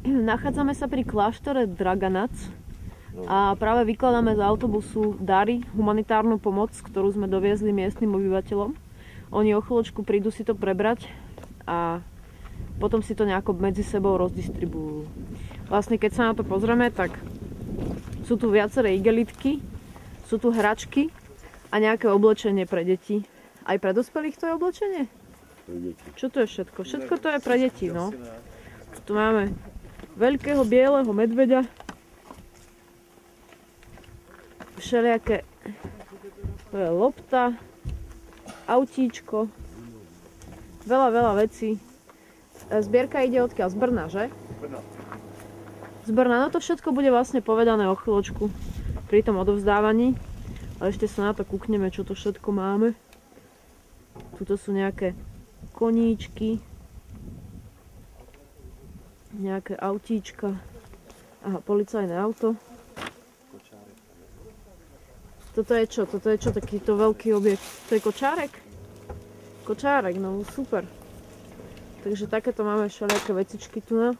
Nachádzame sa pri kláštore Draganac a práve vykladáme z autobusu dary, humanitárnu pomoc, ktorú sme doviezli miestnym obyvateľom. Oni o chvíľočku prídu si to prebrať a potom si to nejako medzi sebou rozdistribujú. Vlastne keď sa na to pozrieme, tak sú tu viaceré igelitky, sú tu hračky a nejaké oblečenie pre deti. Aj pre dospelých to je oblečenie? Čo to je všetko? Všetko to je pre deti, no. Tu máme veľkého bieleho medveďa, všelijaké, to je lopta, autíčko, veľa vecí. Zbierka ide odkiaľ? Z Brna, že? Z Brna. No to všetko bude vlastne povedané o chvíľočku pri tom odovzdávaní. Ale ešte sa na to kúkneme, čo to všetko máme. Tuto sú nejaké koníčky, nejaké autíčka. Aha, policajné auto. Toto je čo? Toto je čo? Takýto veľký objekt. To je kočárek? Kočárek, no super. Takže takéto máme všelijaké vecičky tu na.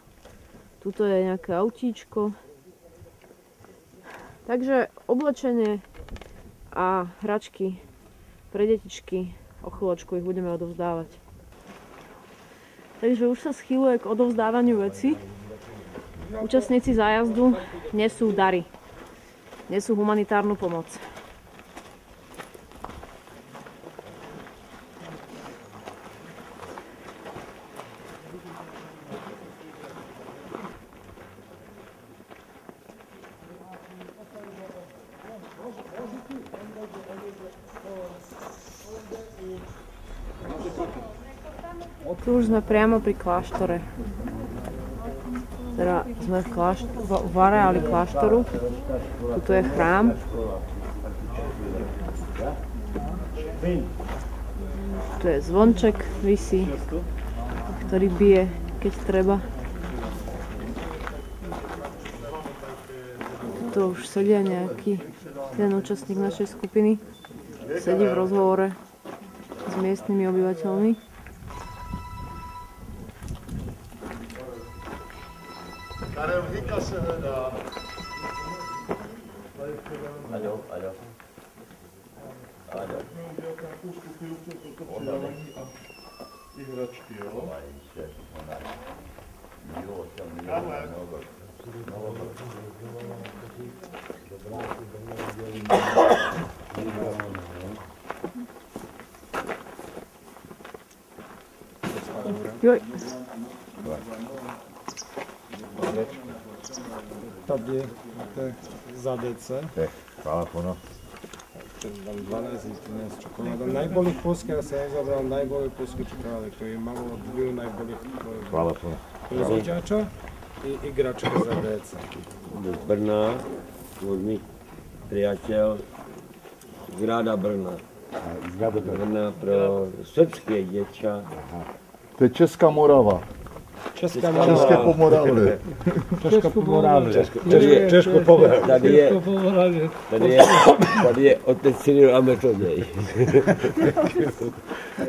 Tuto je nejaké autíčko. Takže oblečenie a hračky pre detičky. O chvíľočku ich budeme odovzdávať. Takže už sa schýluje k odovzdávaniu veci. Účastníci zájazdu nesú dary. Nesú humanitárnu pomoc. Tu už sme priamo pri kláštore. Teda sme v areáli kláštoru. Tuto je chrám. Tu je zvonček, visí, ktorý bije, keď treba. Tu už sedia nejaký jeden účastník našej skupiny. Sedí v rozhovore s miestnymi obyvateľmi. Karel Hika se hledá. Aďo. Ty hračky, jo? Joj. Tady za DC. Hvala puno. Dam 12 i 13 čokolada. Najbolih poske, ja sam izabrao najbolje poske čokolade koji imamo dviju najboljih proizvođača i igračka za DC. Z Brna, od mých priateľ z Grada Brna. Brna pro srbské děťa. To je Česká Morava. České Pomoravlje. Česko Pomoravlje. Tady je otec Cyril a Metoděj.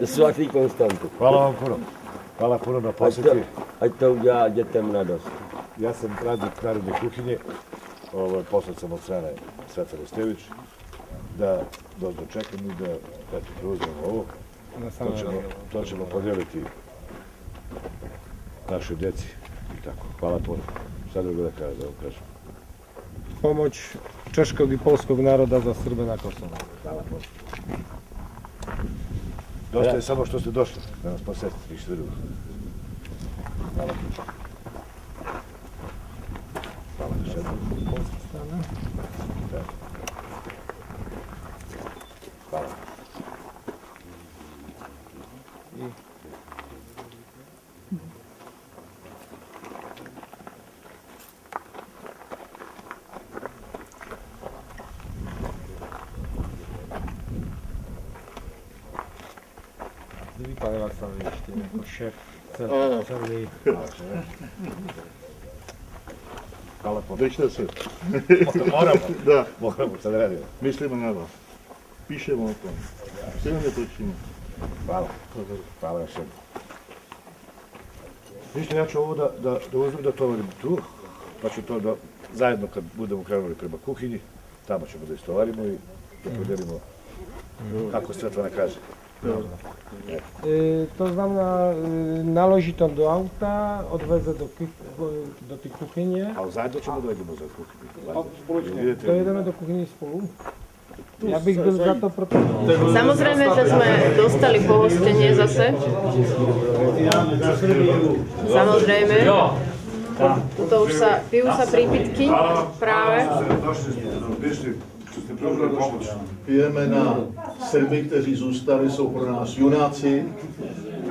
Svatý Konstantin. Hvala vam puno. Hvala puno na posjeti. Ať to udělá dětem radost. Ja sam radnik narodne kuhinje. Poslat sam od strane Sveta Rostević da dočekam i da preuzmemo ovo. To ćemo podijeliti našoj djeci i tako. Hvala puno. Sad drugo da kažem. Pomoć češkog i polskog naroda za Srbe na Kosovu. Hvala puno. Dosta je samo što ste došli da nas posjetite, ništa drugo. Hvala puno. Hvala još jednom. Hvala. Vypadá sa ešte ako šéf celý. Hvala puno. Držite se. Moramo. Da, Moramo, sad radimo. mislimo na vas. Pišemo o tom. Sve nam je točimo. Hvala. Hvala još jednom. Ništa, ja ću ovo da uzmem da tovarim tu, pa ću to da zajedno kad budemo krenuli prema kuhinji, tamo ćemo da istovarimo i da podelimo kako Svetlana kaže. To znamená, naloží to do auta, odveze do té kuchyně. A zajedno ćemo da idemo za kuchyňu. To jedeme do kuchyni spolu? Ja bych byl za to, protože... Samozrejme, že sme dostali pohostenie zase. Samozrejme. Tuto už pijú sa prípitky práve. Pijeme na Srby, kteří zůstali, jsou pro nás junáci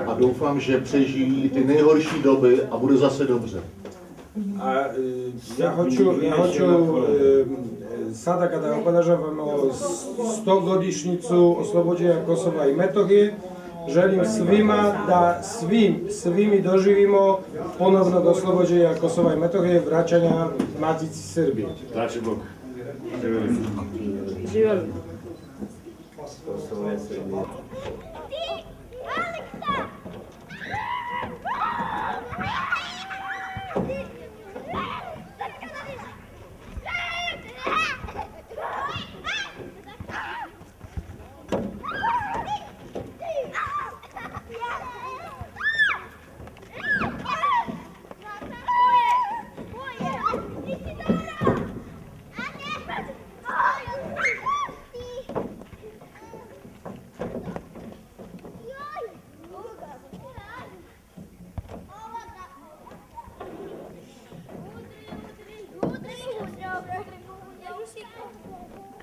a doufám, že přežijí ty nejhorší doby a bude zase dobře. A ja hoću sada kada obeležavamo 100 godišnjicu oslobođenja Kosova i Metohije, želim svima da svimi doživimo ponovno do oslobođenja Kosova i Metohije, vraćanja Matici Srbije. Znači Bog. Živjeli.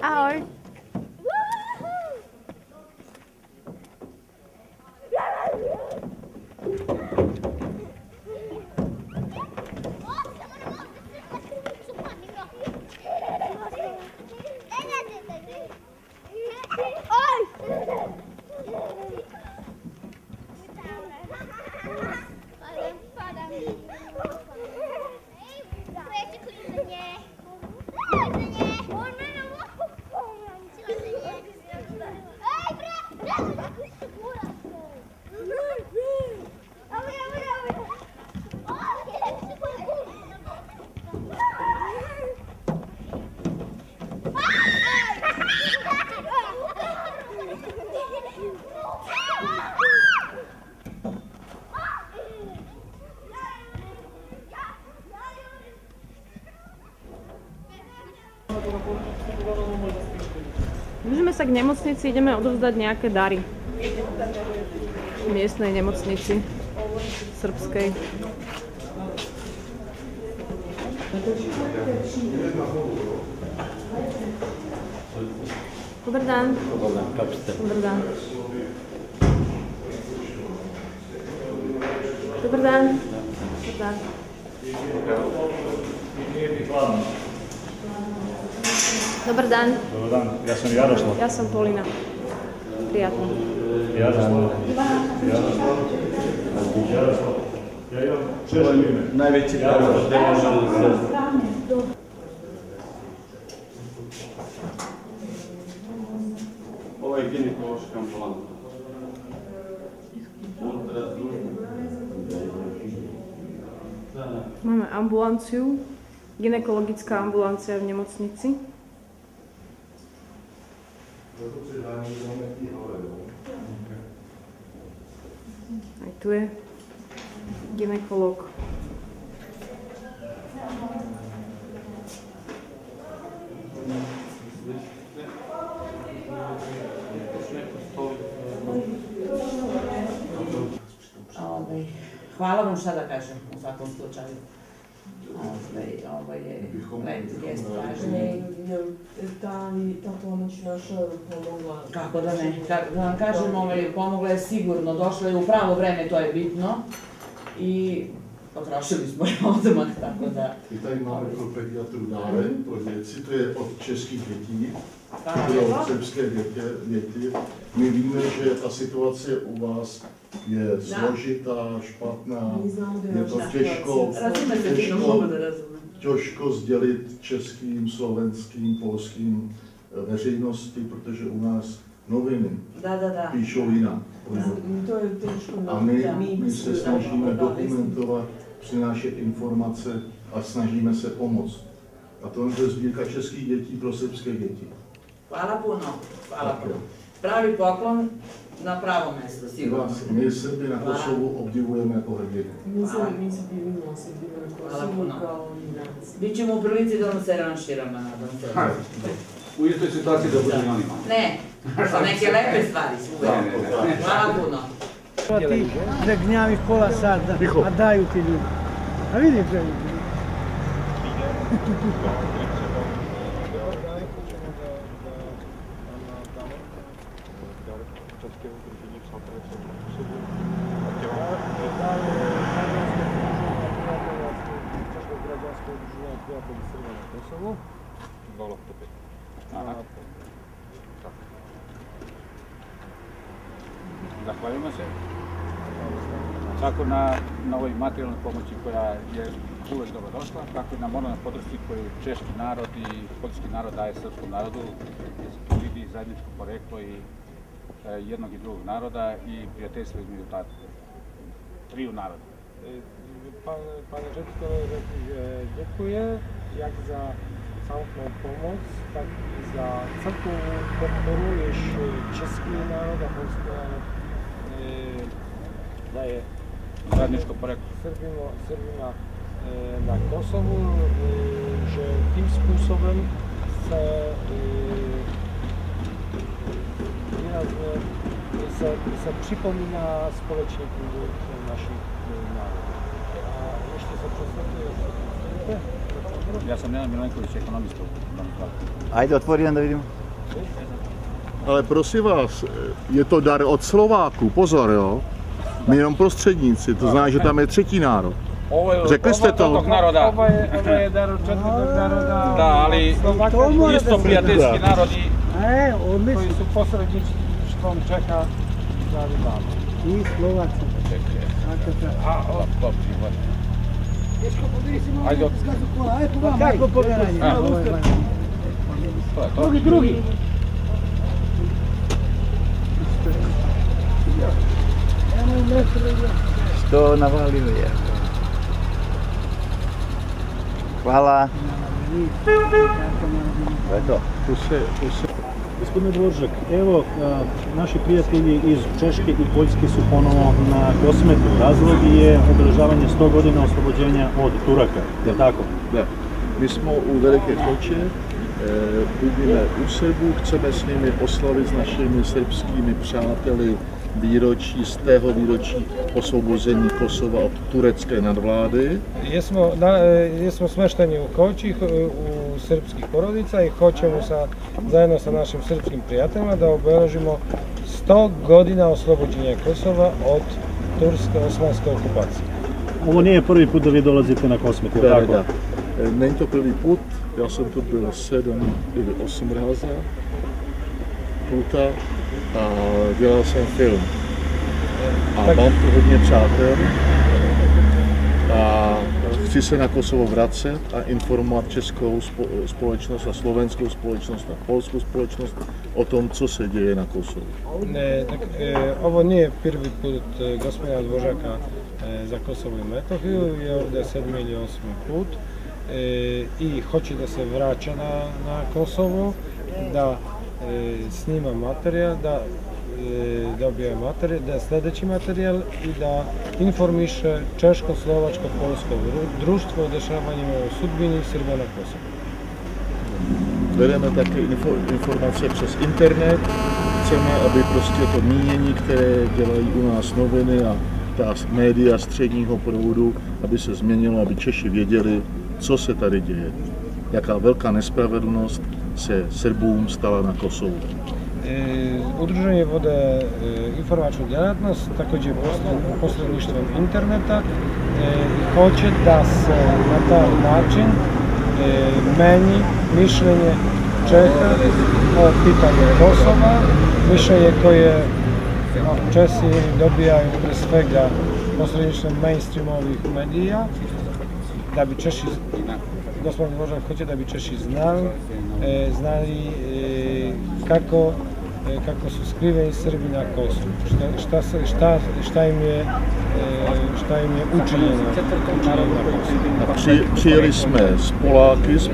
Ahoj. Blížime sa k nemocnici, ideme odovzdať nejaké dary. V miestnej nemocnici srbskej. Dobar dan. Dobar dan. Dobar dan. Dobar dan. Dobar dan. Dobar dan, ja sam Jaroslav. Ja sam Polina. Prijatno. Jaroslav. Ja imam češće ime. Najveći Jaroslav. Ovo je ginekološka ambulanta. Máme ambulanciu, gynekologická ambulancia v nemocnici. Aj tu je gynekolog. Hvala vam, šta da kažem u svakom slučaju. Ovo je gest važniji. Ta pomoć naša pomogla? Kako da ne, kako da vam kažem, pomogla je sigurno, došla je u pravo vreme, to je bitno. I potrošili smo je odmah, tako da... I tady máme pro pediatru dále, pro děti, to je od českých dětí, pro srbské děti. My víme, že ta situace u vás je složitá, špatná, je to těžko sdělit českým, slovenským, polským veřejnosti, protože u nás noviny píšou jinak. To je teško. A my se snažíme dokumentovat, přinášet informace a snažíme se pomoct. A to je sbírka českých dětí pro srbské děti. Hvala puno. Hvala puno. Pravi poklon na pravo mjesto, sigurno. My Srbi na Kosovu obdivujeme jako hrdiny. Mi se divimo na Kosovu kao i nas. Bićemo u prilici da se ranširamo, nadam se. U istoj situaciji da budemo onima. Ne, to neke lepe stvari su uvijek. Hvala puno. Ti pregnjaviš pola sata, a daju ti ljudi. A vidite. Zahvaljujemo se kako na ovoj materijalnoj pomoći koja je uvek dobro došla, tako i na moralnoj podršci koju češki narod i poljski narod daje srpskom narodu, gdje se tu vidi zajedničko poreklo i jednog i drugog naroda i prijateljstvo između triju naroda. Panie Rzeczko, dziękuję jak za całą pomoc, tak i za całą podporujesz czeski naród, a polski naród daje zajedničko poreklo Srbima na Kosovu, że tym sposobem se przypomina społeczników naszych narodów. A jeśli se przedstawię, ja sam Nenad Milenković, ekonomista. Ajde, otvori onda vidimo. Ale prosím vás, je to dar od Slováků, pozor jo. My jenom prostředníci, to znamená, že tam je třetí národ. Řekli jste to? Ovo je dar od četvrtog naroda. Da, ali isto prijateljski narodi koji su posredništvom Čeha dali vama. I Slovaci. Ajde, kako pomeranje? Drugi. Što navalio je? Hvala. To je to. Gospodine Dvoržak, evo naši prijatelji iz Češke i Poljske su ponovo na Kosmetu. Razlog je obeležavanje 100 godina oslobođenja od Turaka, je li tako? Da. My jsme u Veliké Choče, bydlíme u Srbů, chceme s nimi oslavit s našimi srbskými přáteli výročí, z tého výročí osvobození Kosova od turecké nadvlády. Jesmo smešteni u Koči, u srpskih porodica i hoćemo zajedno sa našim srpskim prijateljima da obeležimo 100 godina oslobođenja Kosova od turske osmanske okupacije. Ovo nije prvi put da vi dolazite na Kosmet, je li tako? Da. Není to první put, já jsem tu byl 7 ili 8 razy a dělal jsem film. A mám tu hodně přátel a chci se na Kosovo vracet a informovat českou společnost a slovenskou společnost a polskou společnost o tom, co se děje na Kosovu. Ovo nije prvi put gospodina Dvoržaka za Kosovo i Metohiju, je ovdje 7. ili 8. put i hoće da se vraća na Kosovo, da snima materijal, da dobije materijal, da sljedeći materijal i da informiše češko-slovačko-polsko društvo o dešavanjima o sudbini Srba na Kosovu. Vedeme také informace přes internet, chceme, aby prostě to mínění, které dělají u nás noviny a ta média středního proudu, aby se změnilo, aby Češi věděli, co se tady děje. Jaká velká nespravedlnost se Srbům stala na Kosovu. Udruženje vode informačnu djelatnost, također posredništvom interneta i hoće da se na taj način meni mišljenje Čeha o pitanju Kosova, mišljenje koje Česi dobijaju pre svega posredništvom mainstreamovih medija, da bi Češi, gospodin Dvoržak hoće da bi Češi znali kako kako su skriveni Srbi na Kosovu, šta im je učinjeno na Kosovu. Přijeli jsme s Poláky, s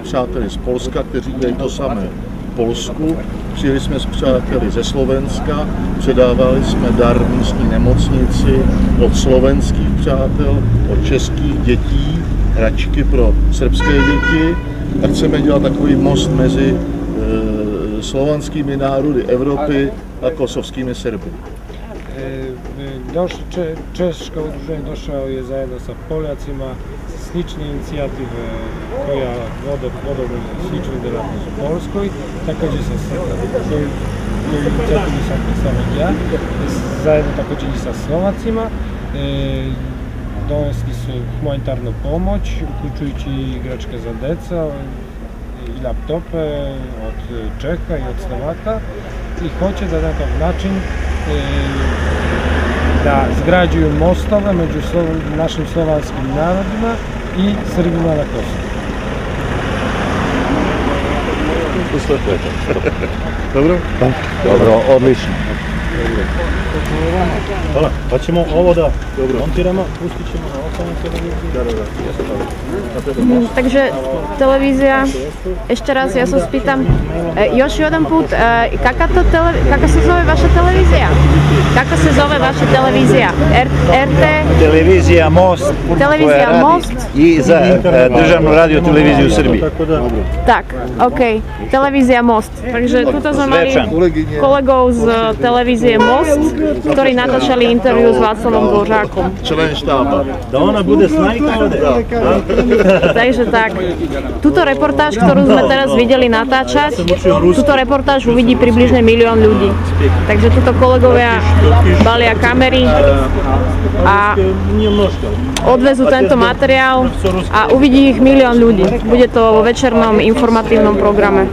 přáteli z Polska, kteří dělají to samé v Polsku. Přijeli jsme s přáteli ze Slovenska, předávali jsme dar místní nemocnici od slovenských přátel, od českých dětí, hračky pro srbské děti a chceme dělat takový most mezi slovanskými národy Evropy a kosovskými Srby. Češko udruženje došao je zajedno sa Poljacima, slične inicijative koja vode sličnu djelatnost u Polskoj, također koju inicijativu sam predstavio ja, zajedno također i sa Slovacima. Donesli su humanitarnu pomoć, uključujući i igračke za deca i laptope od Čeha i od Slovaka i hoće da na takav način da zgrađuju mostove među našim slovanskim narodima i Srbima na Kosovu. Dobro? Dobro, odlično. Hvala, pa ćemo ovo da montiramo, pustit ćemo na okolnu televiziju. Takže televízia, ešte raz ja sa spýtam, još jedan put, kako se zove vaša televizija? Kako se zove vaša televizija? RT? Televizija Most. Televizija Most? I za državnu radio televiziju Srbije. Tak, ok. Televizija Most. Takže tuto sme mali kolegov z televízie Most, ktorí natáčali intervju s Václavom Dvořákom. Člen štába. Da ona bude snajka ovde. Takže tak, túto reportáž, ktorú sme teraz videli natáčať, túto reportáž uvidí približne 1 000 000 ľudí. Takže tuto kolegovia balia kamery a odvezú tento materiál a uvidí ich 1 000 000 ľudí. Bude to vo večernom informatívnom programe.